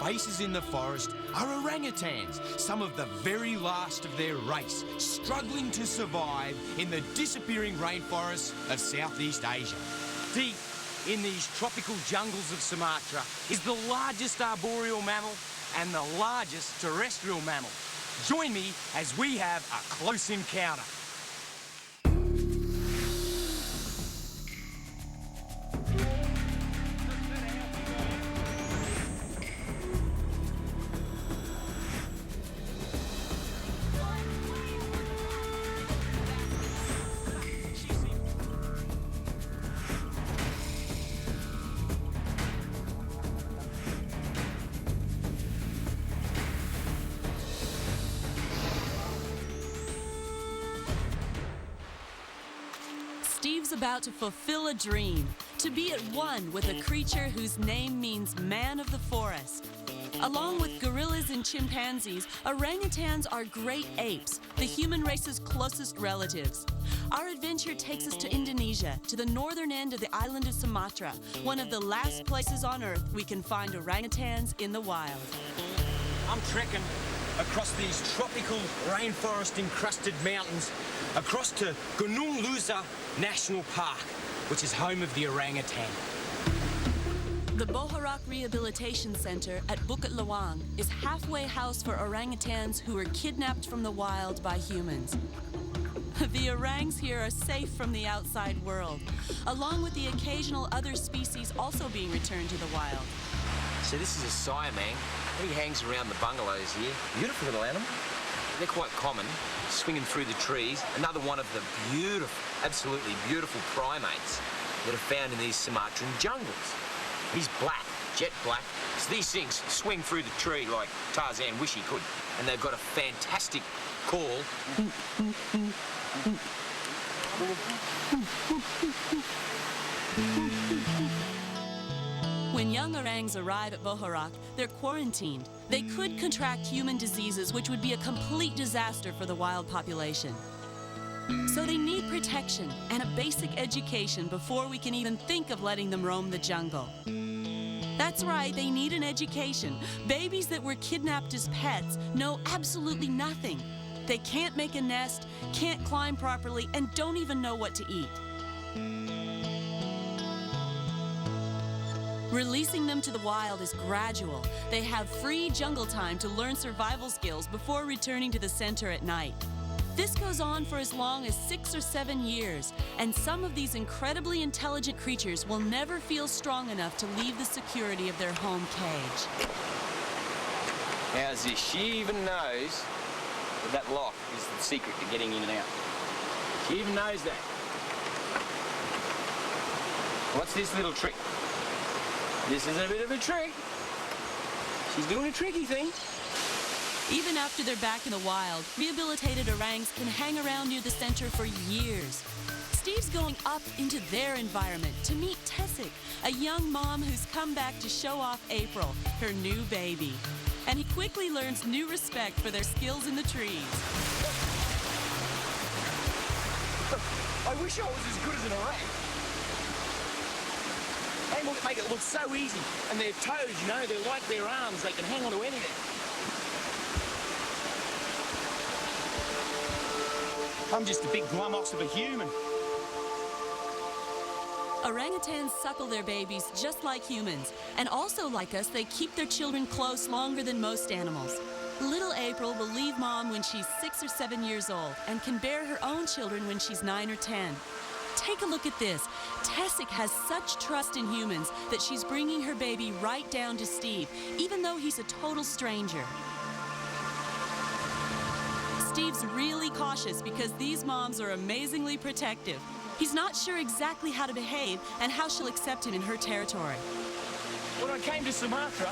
spaces in the forest are orangutans, some of the very last of their race, struggling to survive in the disappearing rainforests of Southeast Asia. Deep in these tropical jungles of Sumatra is the largest arboreal mammal and the largest terrestrial mammal. Join me as we have a close encounter. Steve's about to fulfill a dream, to be at one with a creature whose name means man of the forest. Along with gorillas and chimpanzees, orangutans are great apes, the human race's closest relatives. Our adventure takes us to Indonesia, to the northern end of the island of Sumatra, one of the last places on Earth we can find orangutans in the wild. I'm trekking across these tropical rainforest-encrusted mountains, across to Gunung Lusa National Park, which is home of the orangutan. The Bohorak Rehabilitation Center at Bukit Lawang is halfway house for orangutans who were kidnapped from the wild by humans. The orangs here are safe from the outside world, along with the occasional other species also being returned to the wild. So this is a siamang. He hangs around the bungalows here. Beautiful little animal. They're quite common, swinging through the trees. Another one of the beautiful, absolutely beautiful primates that are found in these Sumatran jungles. He's black, jet black. So these things swing through the tree like Tarzan wish he could. And they've got a fantastic call. When young orangs arrive at Bohorak, they're quarantined. They could contract human diseases, which would be a complete disaster for the wild population. So they need protection and a basic education before we can even think of letting them roam the jungle. That's right, they need an education. Babies that were kidnapped as pets know absolutely nothing. They can't make a nest, can't climb properly, and don't even know what to eat. Releasing them to the wild is gradual. They have free jungle time to learn survival skills before returning to the center at night. This goes on for as long as 6 or 7 years, and some of these incredibly intelligent creatures will never feel strong enough to leave the security of their home cage. How's this? She even knows that lock is the secret to getting in and out. She even knows that. What's this little trick? This is a bit of a trick. She's doing a tricky thing. Even after they're back in the wild, rehabilitated orangs can hang around near the center for years. Steve's going up into their environment to meet Tessic, a young mom who's come back to show off April, her new baby. And he quickly learns new respect for their skills in the trees. I wish I was as good as an orang. They make it look so easy. And their toes, you know, they're like their arms. They can hang on to anything. I'm just a big glummox of a human. Orangutans suckle their babies just like humans. And also like us, they keep their children close longer than most animals. Little April will leave mom when she's 6 or 7 years old and can bear her own children when she's 9 or 10. Take a look at this. Tessic has such trust in humans that she's bringing her baby right down to Steve, even though he's a total stranger. Steve's really cautious because these moms are amazingly protective. He's not sure exactly how to behave and how she'll accept him in her territory. When I came to Sumatra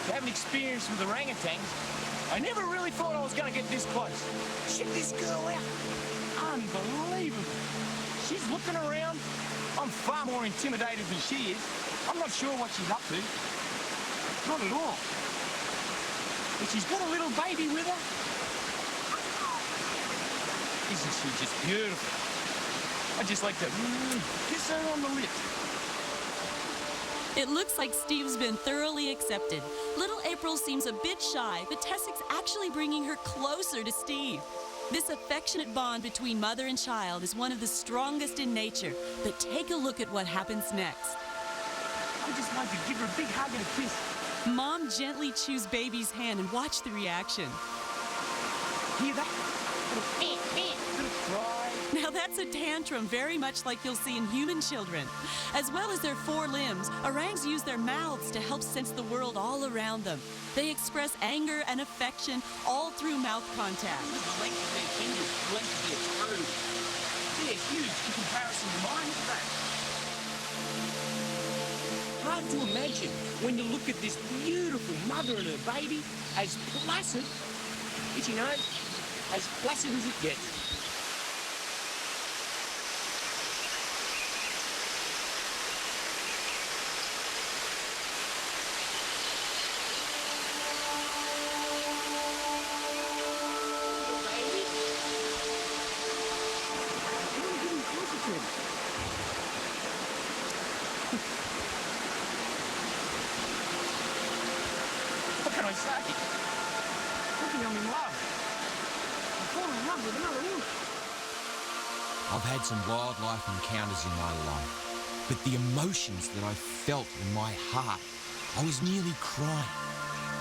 to have an experience with orangutans, I never really thought I was going to get this close. Check this girl out. Unbelievable. She's looking around. I'm far more intimidated than she is. I'm not sure what she's up to. Not at all. But she's got a little baby with her. Isn't she just beautiful? I'd just like to kiss her on the lips. It looks like Steve's been thoroughly accepted. Little April seems a bit shy, but Tessik's actually bringing her closer to Steve. This affectionate bond between mother and child is one of the strongest in nature. But take a look at what happens next. I just like to give her a big hug and a kiss. Mom gently chews baby's hand and watch the reaction. Hear that? Little cry. Now that's a tantrum very much like you'll see in human children. As well as their four limbs, orangs use their mouths to help sense the world all around them. They express anger and affection all through mouth contact. The length of their fingers, the length of their toes. They're huge in comparison to mine, look at that. Hard to imagine when you look at this beautiful mother and her baby, as placid, did you know, as placid as it gets. What can I say? I think I'm in love. I've fallen in love with another woman. I've had some wildlife encounters in my life, but the emotions that I felt in my heart, I was nearly crying.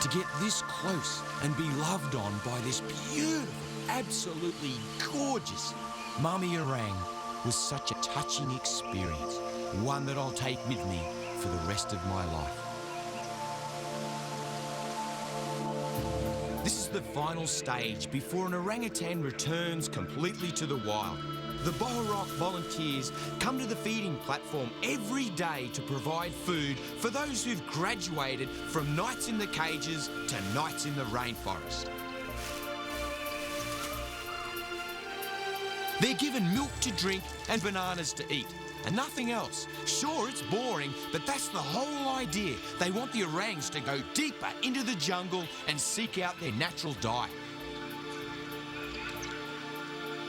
To get this close and be loved on by this beautiful, absolutely gorgeous mummy orang was such a touching experience, one that I'll take with me for the rest of my life. This is the final stage before an orangutan returns completely to the wild. The Bohorok volunteers come to the feeding platform every day to provide food for those who've graduated from nights in the cages to nights in the rainforest. They're given milk to drink and bananas to eat, and nothing else. Sure, it's boring, but that's the whole idea. They want the orangs to go deeper into the jungle and seek out their natural diet.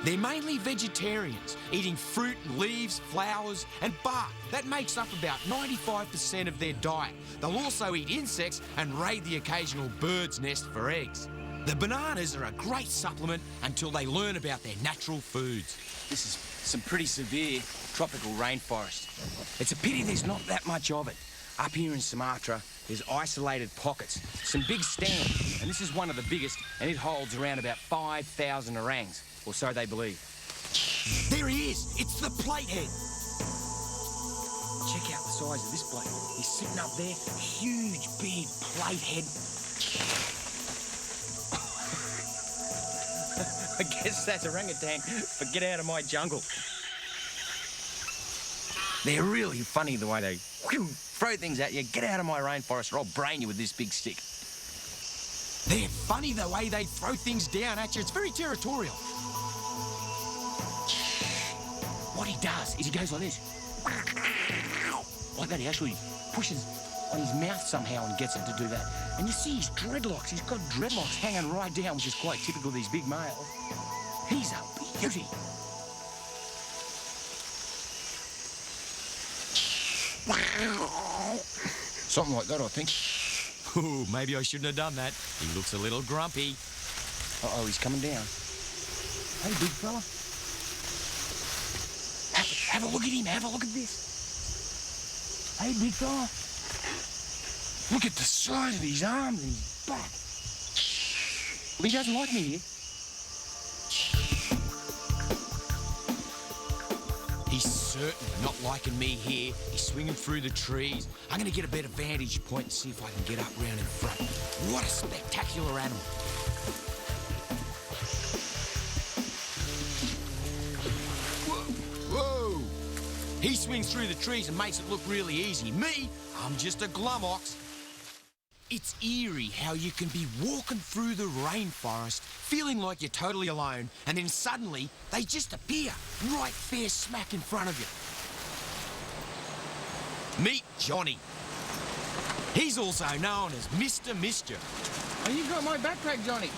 They're mainly vegetarians, eating fruit, leaves, flowers, and bark. That makes up about 95% of their diet. They'll also eat insects and raid the occasional bird's nest for eggs. The bananas are a great supplement until they learn about their natural foods. This is some pretty severe tropical rainforest. It's a pity there's not that much of it. Up here in Sumatra, there's isolated pockets, some big stands, and this is one of the biggest, and it holds around about 5,000 orangs, or so they believe. There he is! It's the platehead! Check out the size of this bloke. He's sitting up there, huge, big platehead. I guess that's orangutan for get out of my jungle. They're really funny the way they throw things at you. Get out of my rainforest or I'll brain you with this big stick. They're funny the way they throw things down at you. It's very territorial. What he does is he goes like this. Like that, he actually pushes on his mouth somehow and gets it to do that. And you see his dreadlocks. He's got dreadlocks hanging right down, which is quite typical of these big males. He's a beauty. Something like that, I think. Ooh, maybe I shouldn't have done that. He looks a little grumpy. Uh-oh, he's coming down. Hey, big fella. Have a look at him. Have a look at this. Hey, big fella. Look at the size of his arms and his back. Well, he doesn't like me here. He's certainly not liking me here. He's swinging through the trees. I'm going to get a better vantage point and see if I can get up round in front. What a spectacular animal. Whoa! He swings through the trees and makes it look really easy. Me, I'm just a glum ox. It's eerie how you can be walking through the rainforest, feeling like you're totally alone, and then suddenly they just appear right there smack in front of you. Meet Johnny. He's also known as Mr. Mischief. Oh, you got my backpack, Johnny.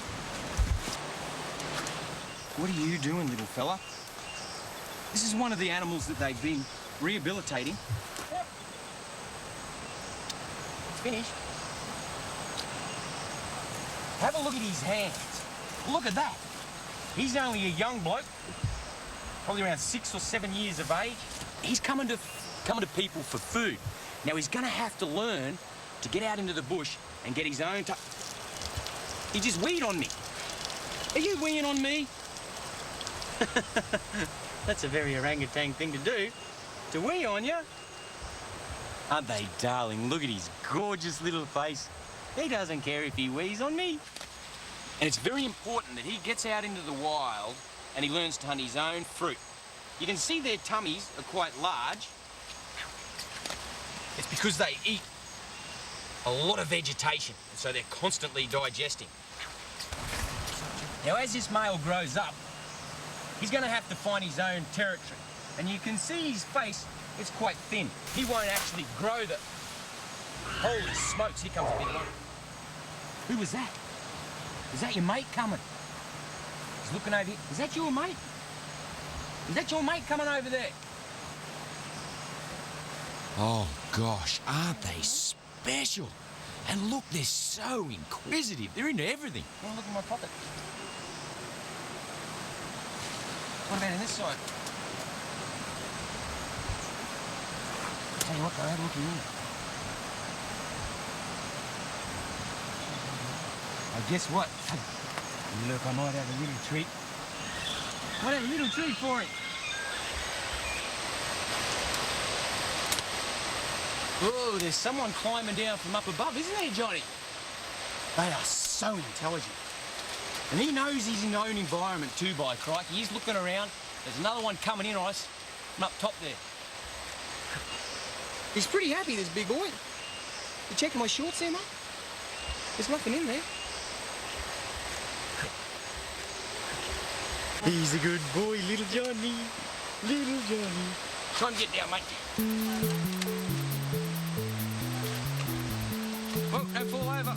What are you doing, little fella? This is one of the animals that they've been rehabilitating. finished. Have a look at his hands. Look at that. He's only a young bloke, probably around 6 or 7 years of age. He's coming to people for food. Now, he's going to have to learn to get out into the bush and get his own... He just weed on me. Are you weeing on me? That's a very orangutan thing to do, to wee on you. Aren't they darling? Look at his gorgeous little face. He doesn't care if he wees on me. And it's very important that he gets out into the wild and he learns to hunt his own fruit. You can see their tummies are quite large. It's because they eat a lot of vegetation, and so they're constantly digesting. Now, as this male grows up, he's going to have to find his own territory. And you can see his face, it's quite thin. He won't actually grow the... Holy smokes, here comes a big one. Who was that? Is that your mate coming? He's looking over here. Is that your mate? Is that your mate coming over there? Oh, gosh, aren't they special? And look, they're so inquisitive. They're into everything. I want to look in my pocket. What about in this side? Tell you what, go have a look in here. Oh, guess what? Look, I might have a little treat. I might have a little treat for him. Oh, there's someone climbing down from up above, isn't there, Johnny? They are so intelligent. And he knows he's in his own environment too, by crikey. He's looking around. There's another one coming in on us from up top there. He's pretty happy, this big boy. You checking my shorts there, mate? There's nothing in there. He's a good boy, little Johnny. Little Johnny. Try and get down, mate. Oh, don't fall over.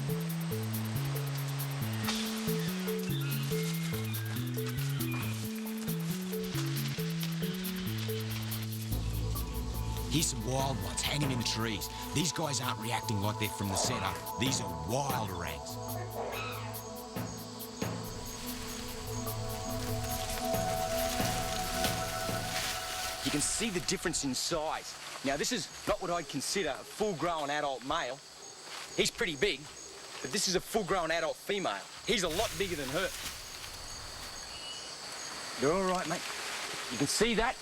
Here's some wild ones hanging in the trees. These guys aren't reacting like they're from the centre. These are wild orangs. You can see the difference in size. Now, this is not what I'd consider a full-grown adult male. He's pretty big, but this is a full-grown adult female. He's a lot bigger than her. You're all right, mate. You can see that?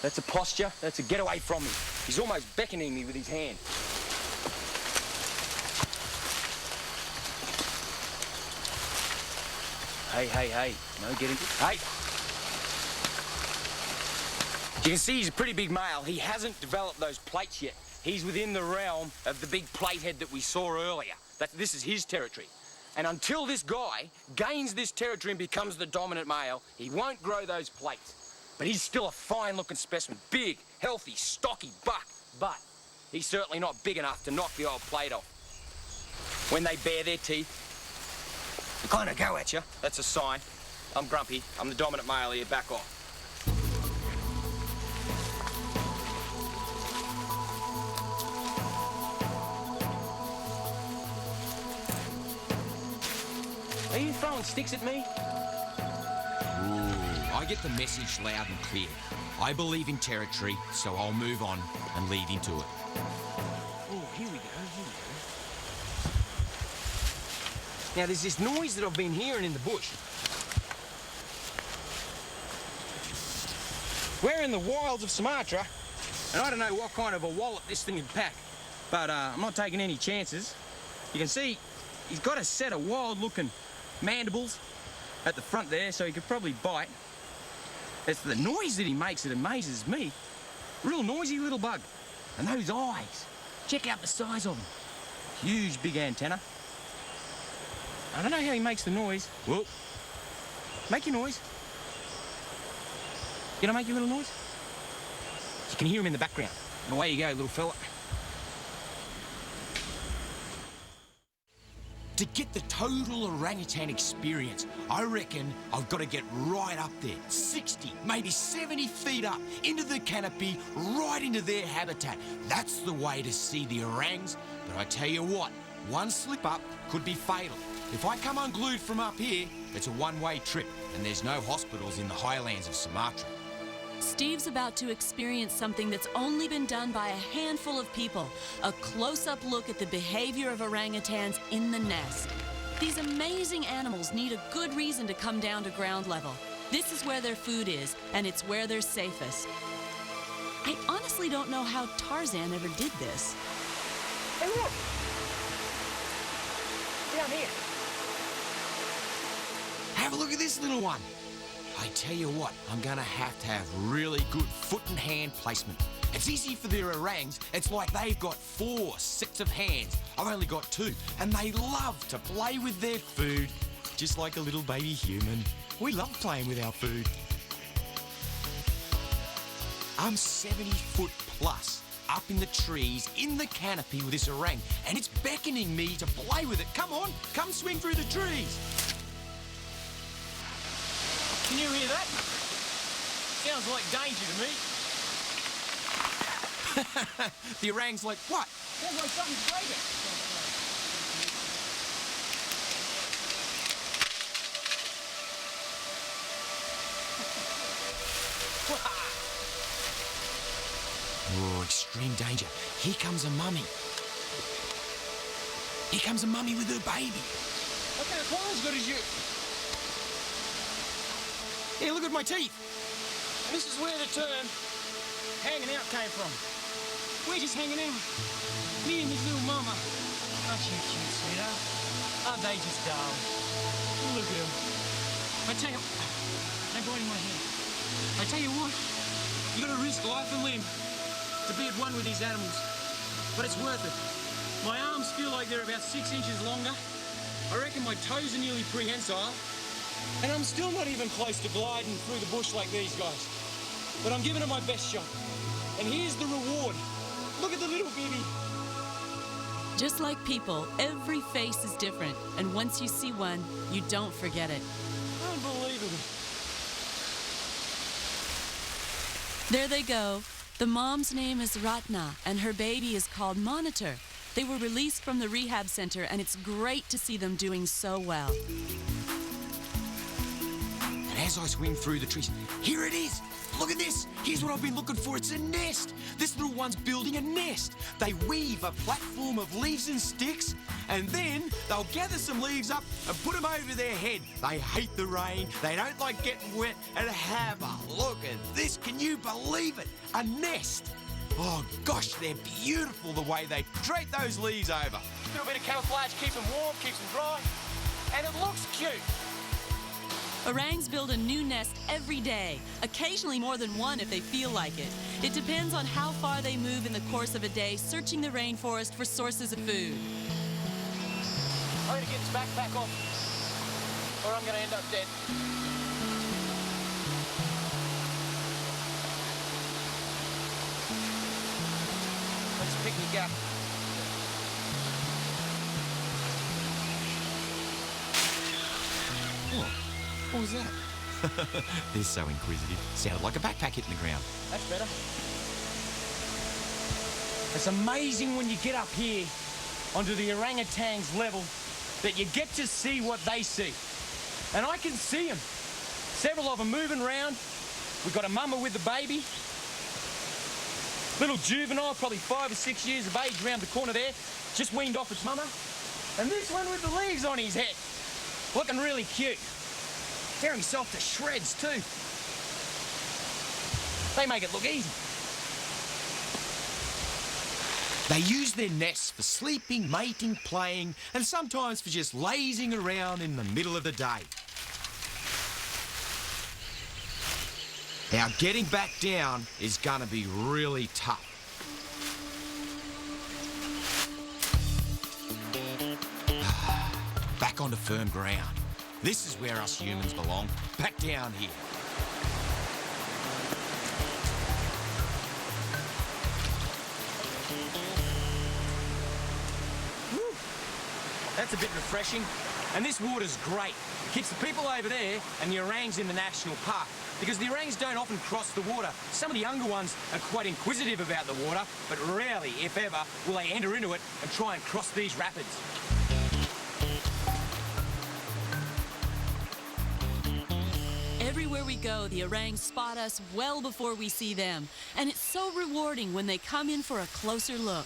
That's a posture. That's a get away from me. He's almost beckoning me with his hand. Hey, hey, hey. No getting... Hey! You can see he's a pretty big male. He hasn't developed those plates yet. He's within the realm of the big plate head that we saw earlier. This is his territory. And until this guy gains this territory and becomes the dominant male, he won't grow those plates. But he's still a fine-looking specimen. Big, healthy, stocky buck. But he's certainly not big enough to knock the old plate off. When they bare their teeth, they kind of go at you. That's a sign. I'm grumpy. I'm the dominant male here. Back off. Are you throwing sticks at me? Ooh, I get the message loud and clear. I believe in territory, so I'll move on and lead into it. Oh, here we go, Now, there's this noise that I've been hearing in the bush. We're in the wilds of Sumatra, and I don't know what kind of a wallet this thing would pack, but I'm not taking any chances. You can see he's got a set of wild-looking mandibles at the front there, so he could probably bite. It's the noise that he makes that amazes me. Real noisy little bug. And those eyes. Check out the size of them. Huge big antenna. I don't know how he makes the noise. Whoa. Make your noise. You don't make your little noise? You can hear him in the background. And away you go, little fella. To get the total orangutan experience, I reckon I've got to get right up there, 60, maybe 70 feet up, into the canopy, right into their habitat. That's the way to see the orangs, but I tell you what, one slip up could be fatal. If I come unglued from up here, it's a one-way trip, and there's no hospitals in the highlands of Sumatra. Steve's about to experience something that's only been done by a handful of people, a close-up look at the behavior of orangutans in the nest. These amazing animals need a good reason to come down to ground level. This is where their food is, and it's where they're safest. I honestly don't know how Tarzan ever did this. Hey, look! Down here. Have a look at this little one. I tell you what, I'm gonna have really good foot and hand placement. It's easy for their orangs. It's like they've got 4 sets of hands. I've only got 2, and they love to play with their food, just like a little baby human. We love playing with our food. I'm 70 foot plus, up in the trees, in the canopy with this orang, and it's beckoning me to play with it. Come on, come swing through the trees. Can you hear that? Sounds like danger to me. The orang's like, what? Sounds like something's breaking. Oh, extreme danger. Here comes a mummy. Here comes a mummy with her baby. I can't call as good as you. Here, look at my teeth. This is where the term hanging out came from. We're just hanging out. Me and his little mama. Aren't you cute, sweetheart? Aren't they just darling? Look at them. I tell you, they're biting my hand. I tell you what, you gotta risk life and limb to be at one with these animals. But it's worth it. My arms feel like they're about 6 inches longer. I reckon my toes are nearly prehensile. And I'm still not even close to gliding through the bush like these guys. But I'm giving it my best shot. And here's the reward. Look at the little baby. Just like people, every face is different, and once you see one, you don't forget it. Unbelievable. There they go. The mom's name is Ratna, and her baby is called Monitor. They were released from the rehab center, and it's great to see them doing so well. And as I swing through the trees, here it is. Look at this. Here's what I've been looking for. It's a nest. This little one's building a nest. They weave a platform of leaves and sticks, and then they'll gather some leaves up and put them over their head. They hate the rain. They don't like getting wet. And have a look at this. Can you believe it? A nest. Oh, gosh, they're beautiful the way they drape those leaves over. Do a bit of camouflage, keeps them warm, keeps them dry, and it looks cute. Orangs build a new nest every day, occasionally more than one if they feel like it. It depends on how far they move in the course of a day, searching the rainforest for sources of food. I'm gonna get this backpack off, or I'm gonna end up dead. Let's picnic up. What was that? They're so inquisitive. Sounded like a backpack hitting the ground. That's better. It's amazing when you get up here onto the orangutan's level that you get to see what they see. And I can see them. Several of them moving around. We've got a mama with the baby. Little juvenile, probably 5 or 6 years of age, around the corner there. Just weaned off its mama. And this one with the leaves on his head. Looking really cute. Tearing himself to shreds, too. They make it look easy. They use their nests for sleeping, mating, playing, and sometimes for just lazing around in the middle of the day. Now, getting back down is going to be really tough. Back onto firm ground. This is where us humans belong. Back down here. That's a bit refreshing. And this water's great. It keeps the people over there and the orangs in the national park. Because the orangs don't often cross the water. Some of the younger ones are quite inquisitive about the water, but rarely, if ever, will they enter into it and try and cross these rapids. Everywhere we go, the orangs spot us well before we see them. And it's so rewarding when they come in for a closer look.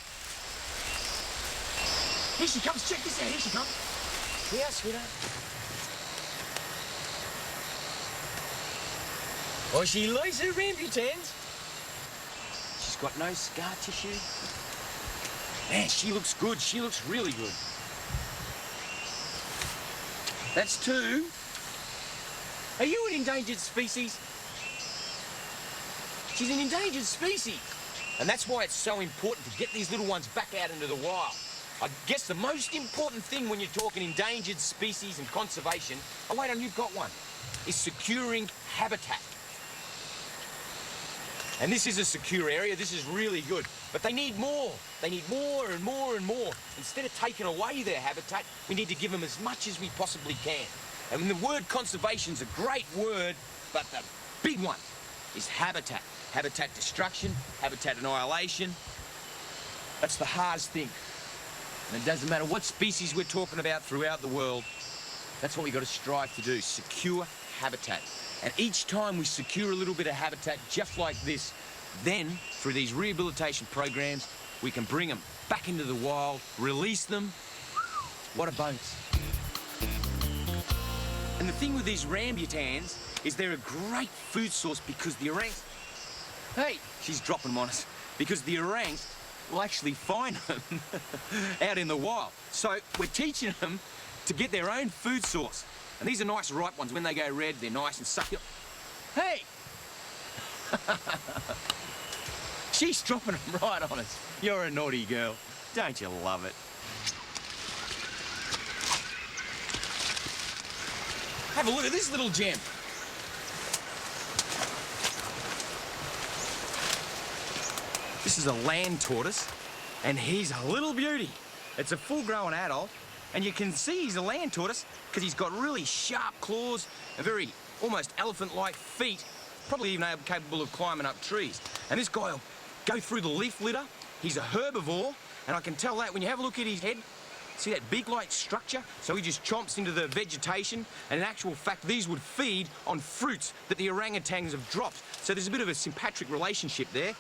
Here she comes. Check this out. Here she comes. Yeah, sweetheart. Oh, she likes her rambutans. She's got no scar tissue. Man, she looks good. She looks really good. That's 2. Are you an endangered species? She's an endangered species. And that's why it's so important to get these little ones back out into the wild. I guess the most important thing when you're talking endangered species and conservation, oh wait, you've got one, is securing habitat. And this is a secure area, this is really good. But they need more. They need more and more and more. Instead of taking away their habitat, we need to give them as much as we possibly can. And the word conservation's a great word, but the big one is habitat. Habitat destruction, habitat annihilation. That's the hardest thing. And it doesn't matter what species we're talking about throughout the world, that's what we've got to strive to do, secure habitat. And each time we secure a little bit of habitat just like this, then, through these rehabilitation programs, we can bring them back into the wild, release them. What a bonus. And the thing with these rambutans is they're a great food source because the orangs... Hey, she's dropping them on us. Because the orangs will actually find them out in the wild. So we're teaching them to get their own food source. And these are nice ripe ones. When they go red, they're nice and succulent. Hey! She's dropping them right on us. You're a naughty girl. Don't you love it? Have a look at this little gem. This is a land tortoise, and he's a little beauty. It's a full-grown adult, and you can see he's a land tortoise because he's got really sharp claws and very almost elephant-like feet, probably even capable of climbing up trees. And this guy will go through the leaf litter. He's a herbivore, and I can tell that when you have a look at his head. See that beak-like structure? So he just chomps into the vegetation, and in actual fact, these would feed on fruits that the orangutans have dropped. So there's a bit of a sympatric relationship there.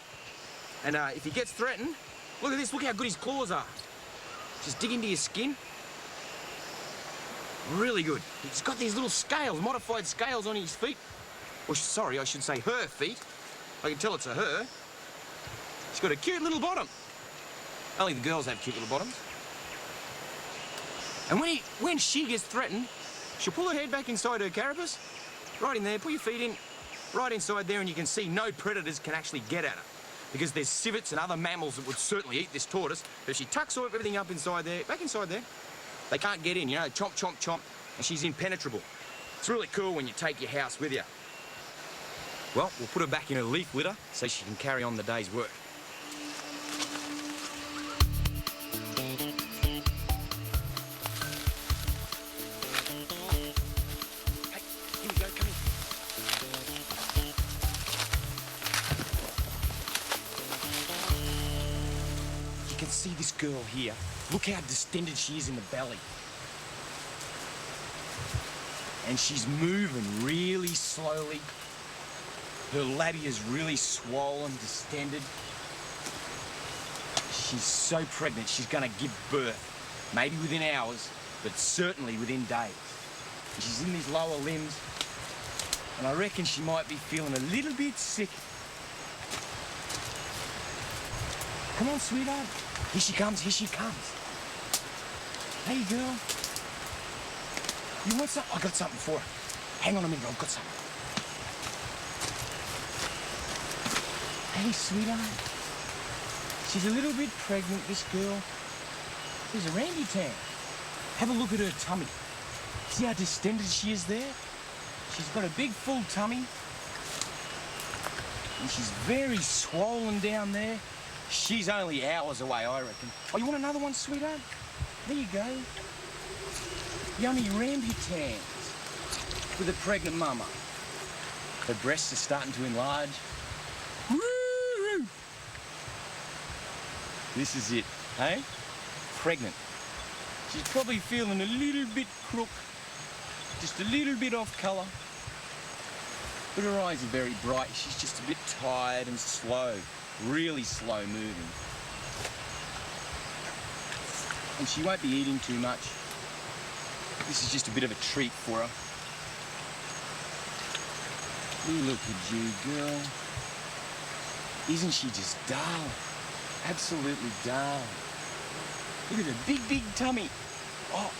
And if he gets threatened, look at this, look how good his claws are. Just dig into your skin. Really good. He's got these little scales, modified scales on his feet. Or sorry, I should say her feet. I can tell it's a her. She's got a cute little bottom. Only the girls have cute little bottoms. And when she gets threatened, she'll pull her head back inside her carapace, right in there, put your feet in, right inside there, and you can see no predators can actually get at her. Because there's civets and other mammals that would certainly eat this tortoise. But if she tucks everything up inside there, back inside there, they can't get in, you know, chomp, chomp, chomp, and she's impenetrable. It's really cool when you take your house with you. Well, we'll put her back in her leaf litter so she can carry on the day's work. Hey, here we go, come in. You can see this girl here. Look how distended she is in the belly. And she's moving really slowly. Her labia's really swollen, distended. She's so pregnant, she's gonna give birth. Maybe within hours, but certainly within days. And she's in these lower limbs, and I reckon she might be feeling a little bit sick. Come on, sweetheart. Here she comes, here she comes. Hey, girl. You want something? I got something for her. Hang on a minute, I've got something. Hey, sweetheart. She's a little bit pregnant, this girl. She's a orangutan. Have a look at her tummy. See how distended she is there? She's got a big, full tummy. And she's very swollen down there. She's only hours away, I reckon. Oh, you want another one, sweetheart? There you go. yummy rambutans with a pregnant mama. Her breasts are starting to enlarge. Woo! This is it, hey? Pregnant. She's probably feeling a little bit crook, just a little bit off colour. But her eyes are very bright. She's just a bit tired and slow, really slow moving. And she won't be eating too much. This is just a bit of a treat for her. Look at you, girl. Isn't she just darling? Absolutely darling. Look at her big, big tummy. Oh,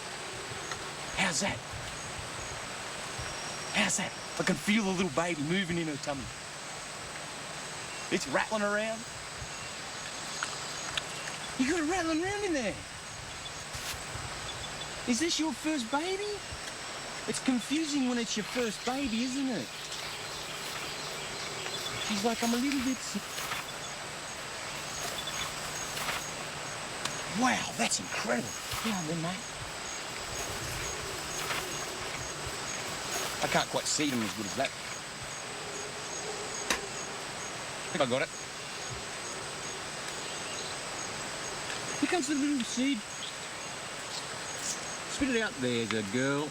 how's that? How's that? I can feel the little baby moving in her tummy. It's rattling around. You got it rattling around in there. Is this your first baby? It's confusing when it's your first baby, isn't it? She's like, I'm a little bit sick. Wow, that's incredible. Yeah, then, mate. I can't quite see them as good as that. I think I got it. Here comes the little seed. Spit it out there, the girl.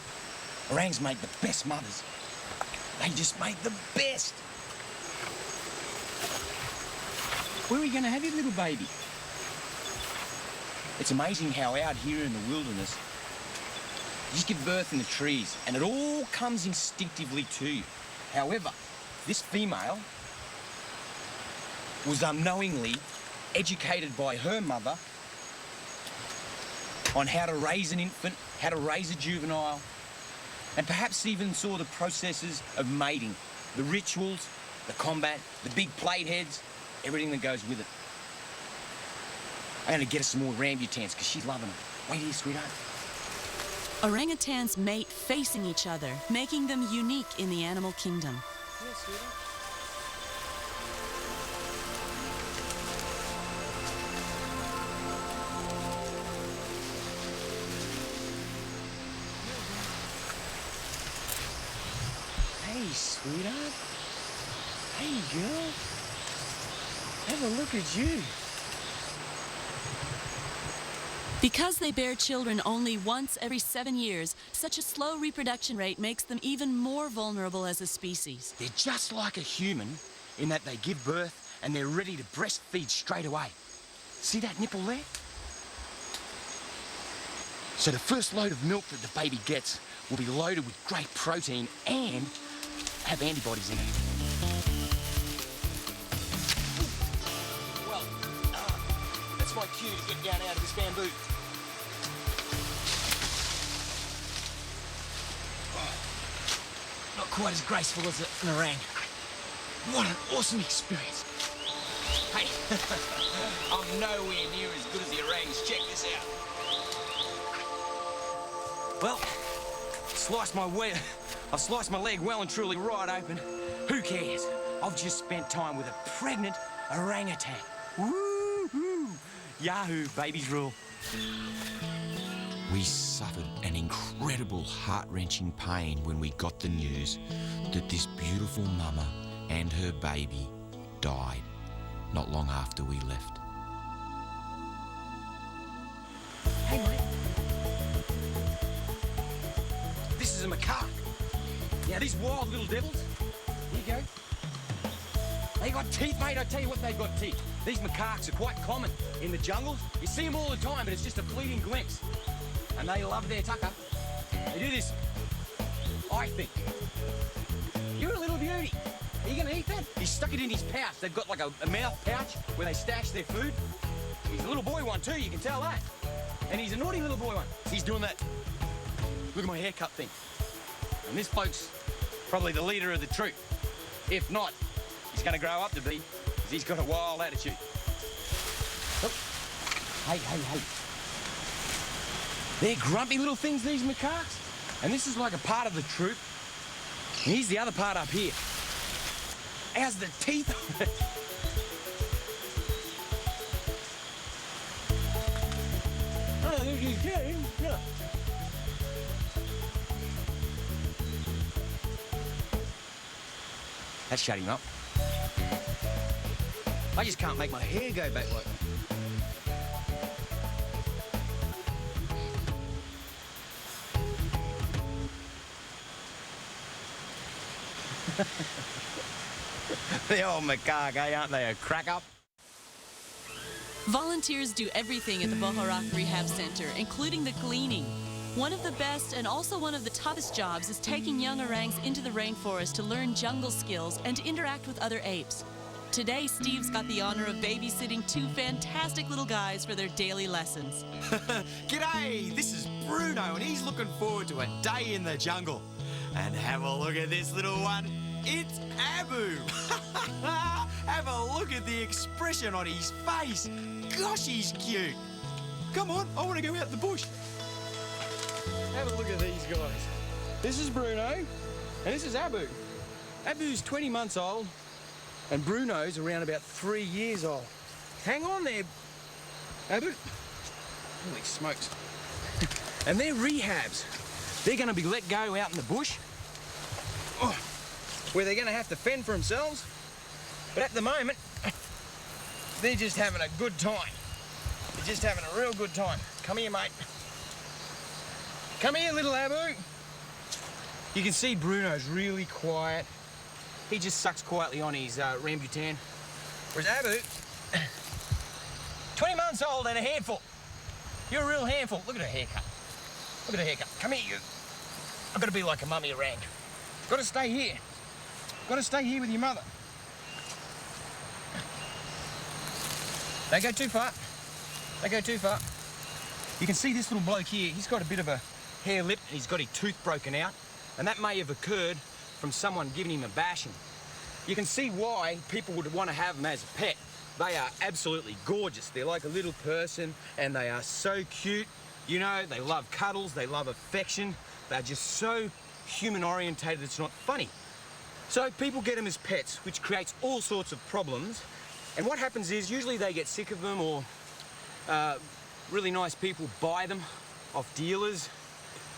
Orangs make the best mothers. They just make the best. Where are you going to have your little baby? It's amazing how out here in the wilderness, you just give birth in the trees and it all comes instinctively to you. However, this female was unknowingly educated by her mother on how to raise an infant, how to raise a juvenile, and perhaps even saw the processes of mating, the rituals, the combat, the big plate heads, everything that goes with it. I'm going to get her some more rambutans because she's loving them. Wait here, sweetheart. Orangutans mate facing each other, making them unique in the animal kingdom. Yeah, sweetheart. Hey, sweetheart. Hey, girl. Have a look at you. Because they bear children only once every 7 years, such a slow reproduction rate makes them even more vulnerable as a species. They're just like a human in that they give birth and they're ready to breastfeed straight away. See that nipple there? So the first load of milk that the baby gets will be loaded with great protein and have antibodies in it. Well, that's my cue to get down out of this bamboo. Not quite as graceful as an orang. What an awesome experience. Hey, I'm nowhere near as good as the orangs. Check this out. Well, I've sliced my leg well and truly right open. Who cares? I've just spent time with a pregnant orangutan. Woo-hoo! Yahoo, babies rule. We suffered an incredible heart-wrenching pain when we got the news that this beautiful mama and her baby died not long after we left. Hey, mate. This is a macaque. Now, these wild little devils, here you go. They got teeth, mate. I tell you what, they've got teeth. These macaques are quite common in the jungles. You see them all the time, but it's just a fleeting glimpse. And they love their tucker. They do this, I think. You're a little beauty. Are you going to eat that? He stuck it in his pouch. They've got like a mouth pouch where they stash their food. He's a little boy one too, you can tell that. And he's a naughty little boy one. He's doing that. Look at my haircut thing. And this bloke's probably the leader of the troop. If not, he's going to grow up to be, because he's got a wild attitude. Look. Hey. They're grumpy little things, these macaques. And this is like a part of the troop. And here's the other part up here. How's the teeth on it? Oh, this is good. Yeah. That shut him up. I just can't make my hair go back like that. The old macaque, eh? Aren't they a crack-up? Volunteers do everything at the Bohorak Rehab Center, including the cleaning. One of the best and also one of the toughest jobs is taking young orangs into the rainforest to learn jungle skills and to interact with other apes. Today, Steve's got the honor of babysitting two fantastic little guys for their daily lessons. G'day, this is Bruno and he's looking forward to a day in the jungle. And have a look at this little one. It's Abu. Have a look at the expression on his face. Gosh, he's cute. Come on, I want to go out in the bush. Have a look at these guys. This is Bruno, and this is Abu. Abu's 20 months old, and Bruno's around about 3 years old. Hang on there, Abu. Holy smokes. And they're rehabs. They're going to be let go out in the bush, where they're going to have to fend for themselves. But at the moment, they're just having a good time. They're just having a real good time. Come here, mate. Come here, little Abu. You can see Bruno's really quiet. He just sucks quietly on his rambutan. Whereas Abu, 20 months old and a handful. You're a real handful. Look at her haircut. Look at her haircut. Come here, you. I've got to be like a mummy orang. Got to stay here. Got to stay here with your mother. Don't go too far. Don't go too far. You can see this little bloke here. He's got a bit of a hair lip and he's got his tooth broken out. And that may have occurred from someone giving him a bashing. You can see why people would want to have them as a pet. They are absolutely gorgeous. They're like a little person and they are so cute. You know, they love cuddles, they love affection. They're just so human orientated, it's not funny. So people get them as pets, which creates all sorts of problems. And what happens is usually they get sick of them, or really nice people buy them off dealers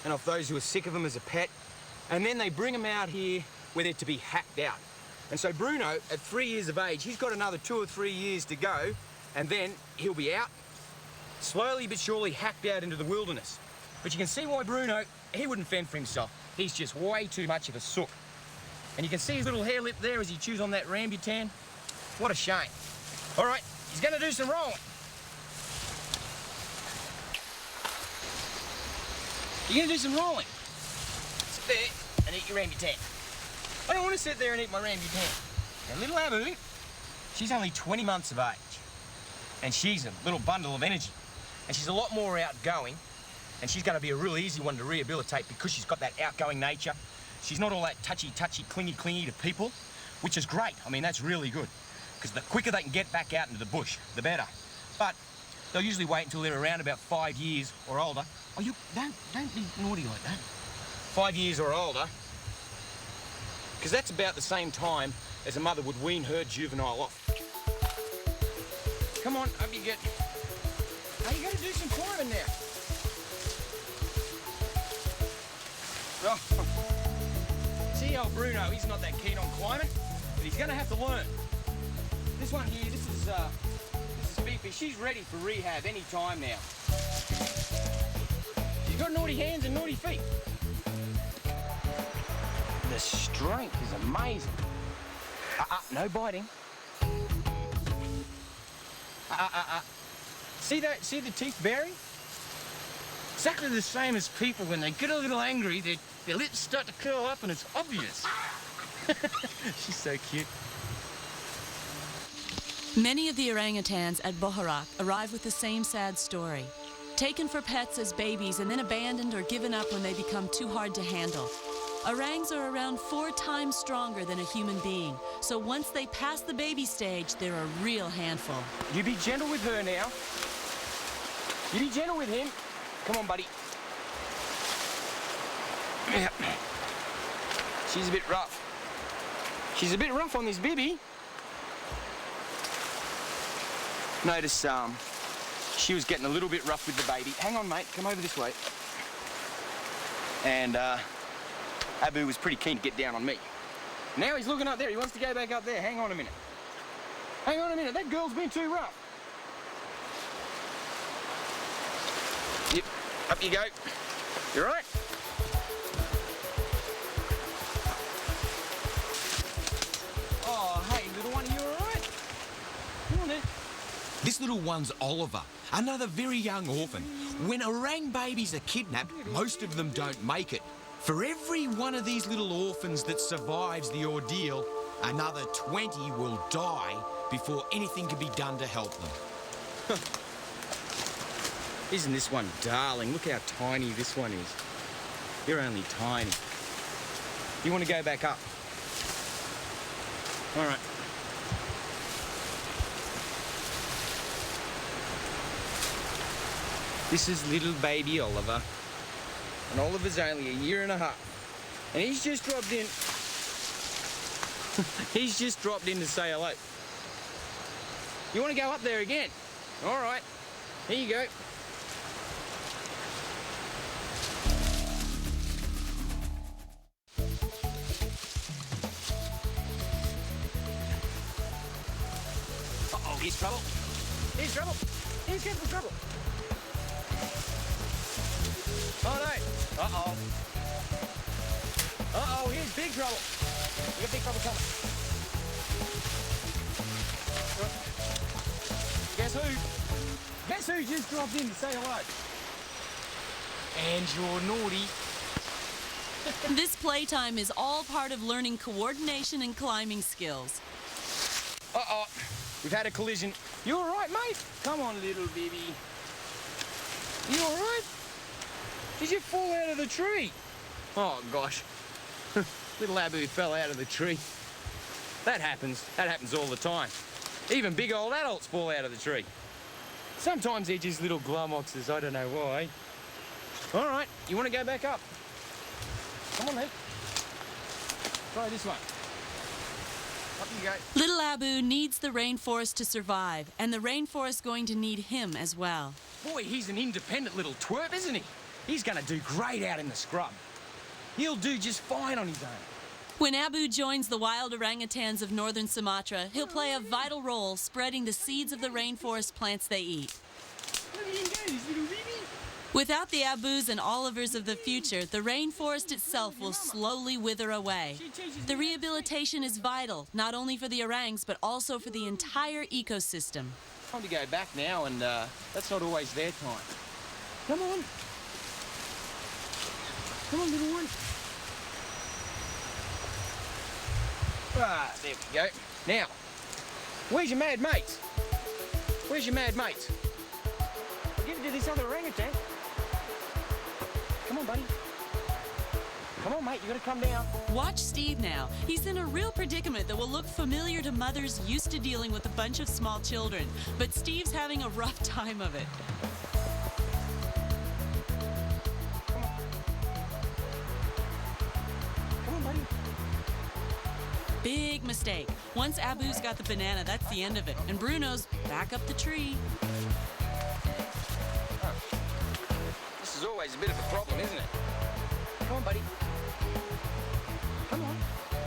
and off those who are sick of them as a pet. And then they bring them out here where they're to be hacked out. And so Bruno, at 3 years of age, he's got another 2 or 3 years to go, and then he'll be out, slowly but surely hacked out into the wilderness. But you can see why Bruno, he wouldn't fend for himself. He's just way too much of a sook. And you can see his little hair lip there as he chews on that rambutan. What a shame. All right, he's going to do some rolling. You're going to do some rolling. Sit there and eat your rambutan. I don't want to sit there and eat my rambutan. Now, little Abu, she's only 20 months of age. And she's a little bundle of energy. And she's a lot more outgoing. And she's going to be a real easy one to rehabilitate because she's got that outgoing nature. She's not all that touchy-touchy, clingy to people, which is great. I mean, that's really good. Because the quicker they can get back out into the bush, the better. But they'll usually wait until they're around about 5 years or older. Oh, you don't be naughty like that. 5 years or older. Because that's about the same time as a mother would wean her juvenile off. Come on, up you get. Now you got to do some climbing now. Oh. See old Bruno, he's not that keen on climbing, but he's going to have to learn. This one here, this is Fifi. She's ready for rehab any time now. She's got naughty hands and naughty feet. The strength is amazing. No biting. See that? See the teeth baring? Exactly the same as people when they get a little angry, their lips start to curl up and it's obvious. She's so cute. Many of the orangutans at Bohorak arrive with the same sad story. Taken for pets as babies and then abandoned or given up when they become too hard to handle. Orangs are around 4 times stronger than a human being, so once they pass the baby stage, they're a real handful. You be gentle with her now. You be gentle with him. Come on, buddy. Yeah. She's a bit rough. She's a bit rough on this bibby. Notice she was getting a little bit rough with the baby. Hang on, mate. Come over this way. And Abu was pretty keen to get down on me. Now he's looking up there. He wants to go back up there. Hang on a minute. Hang on a minute. That girl's been too rough. Yep. Up you go. You all right? Oh, hey, little one, are you all right? Come on then. This little one's Oliver, another very young orphan. When orang babies are kidnapped, most of them don't make it. For every one of these little orphans that survives the ordeal, another 20 will die before anything can be done to help them. Isn't this one darling? Look how tiny this one is. You're only tiny. You want to go back up? All right. This is little baby Oliver. And Oliver's only a year and a half. And he's just dropped in. He's just dropped in to say hello. You want to go up there again? All right. Here you go. Uh-oh, here's trouble. Here's trouble. Here's getting trouble. Oh, no. Uh-oh. Uh-oh, here's big trouble. You got big trouble coming. Guess who? Guess who just dropped in to say hello? And you're naughty. This playtime is all part of learning coordination and climbing skills. Uh-oh. We've had a collision. You all right, mate? Come on, little baby. You all right? Did you fall out of the tree? Oh, gosh. Little Abu fell out of the tree. That happens. That happens all the time. Even big old adults fall out of the tree. Sometimes they're just little glummoxes. I don't know why. All right, you want to go back up? Come on, then. Try this one. Up you go. Little Abu needs the rainforest to survive, and the rainforest's going to need him as well. Boy, he's an independent little twerp, isn't he? He's going to do great out in the scrub. He'll do just fine on his own. When Abu joins the wild orangutans of northern Sumatra, he'll play a vital role spreading the seeds of the rainforest plants they eat. Look at him go, this little baby. Without the Abus and Olivers of the future, the rainforest itself will slowly wither away. The rehabilitation is vital, not only for the orangs, but also for the entire ecosystem. Time to go back now, and that's not always their time. Come on. Come on, little one. Ah, there we go. Now, where's your mad mates? Where's your mad mates? I'll give it to this other orangutan. Come on, buddy. Come on, mate, you gotta come down. Watch Steve now. He's in a real predicament that will look familiar to mothers used to dealing with a bunch of small children. But Steve's having a rough time of it. Come on, buddy. Big mistake. Once Abu's got the banana, that's the end of it. And Bruno's back up the tree. This is always a bit of a problem, isn't it? Come on, buddy. Come on.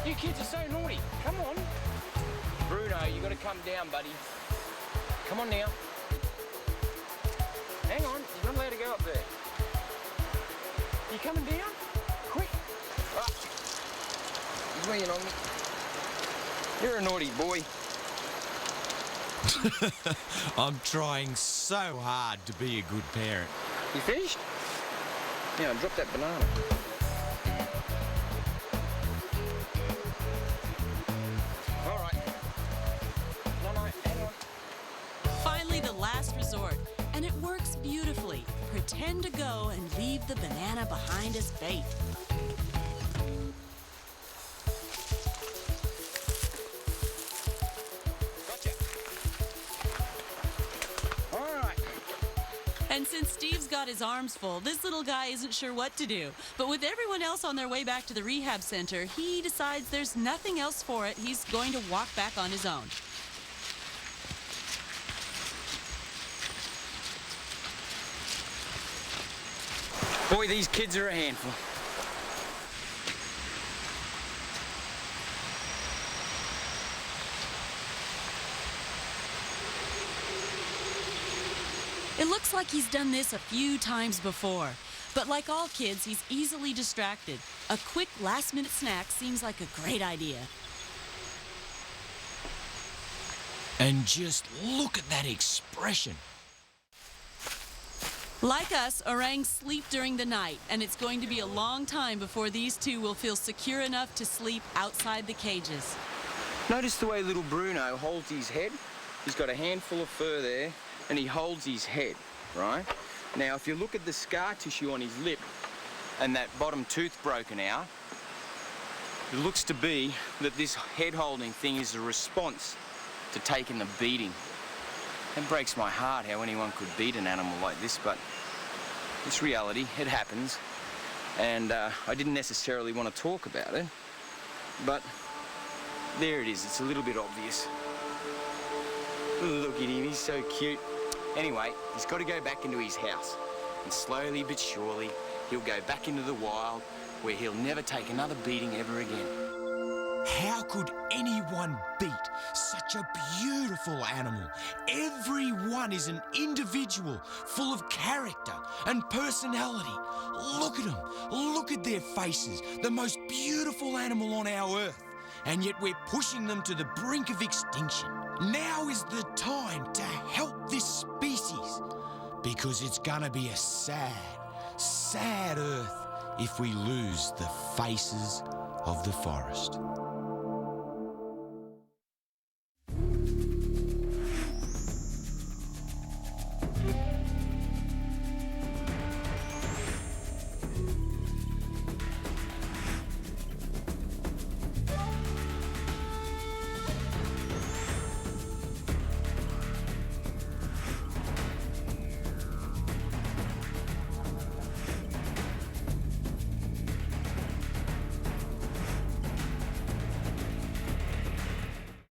You kids are so naughty. Come on. Bruno, you gotta come down, buddy. Come on now. Hang on, you're not allowed to go up there. You coming down? Quick. Ah. He's winging on me. You're a naughty boy. I'm trying so hard to be a good parent. You finished? Yeah, drop that banana. All right. No, hang on. Finally, the last resort. And it works beautifully. Pretend to go and leave the banana behind as bait. Gotcha. All right. And since Steve's got his arms full, this little guy isn't sure what to do. But with everyone else on their way back to the rehab center, he decides there's nothing else for it. He's going to walk back on his own. Boy, these kids are a handful. looks like he's done this a few times before. But like all kids, he's easily distracted. A quick last-minute snack seems like a great idea. And just look at that expression. Like us, orangs sleep during the night, and it's going to be a long time before these two will feel secure enough to sleep outside the cages. Notice the way little Bruno holds his head. He's got a handful of fur there, and he holds his head, right? Now, if you look at the scar tissue on his lip and that bottom tooth broken out, it looks to be that this head-holding thing is a response to taking the beating. It breaks my heart how anyone could beat an animal like this, but it's reality. It happens. And I didn't necessarily want to talk about it, but there it is. It's a little bit obvious. Look at him, he's so cute. Anyway, he's got to go back into his house. And slowly but surely, he'll go back into the wild where he'll never take another beating ever again. How could anyone beat such a beautiful animal? Every one is an individual, full of character and personality. Look at them. Look at their faces. The most beautiful animal on our earth. And yet we're pushing them to the brink of extinction. Now is the time to help this species, because it's gonna be a sad, sad earth if we lose the faces of the forest.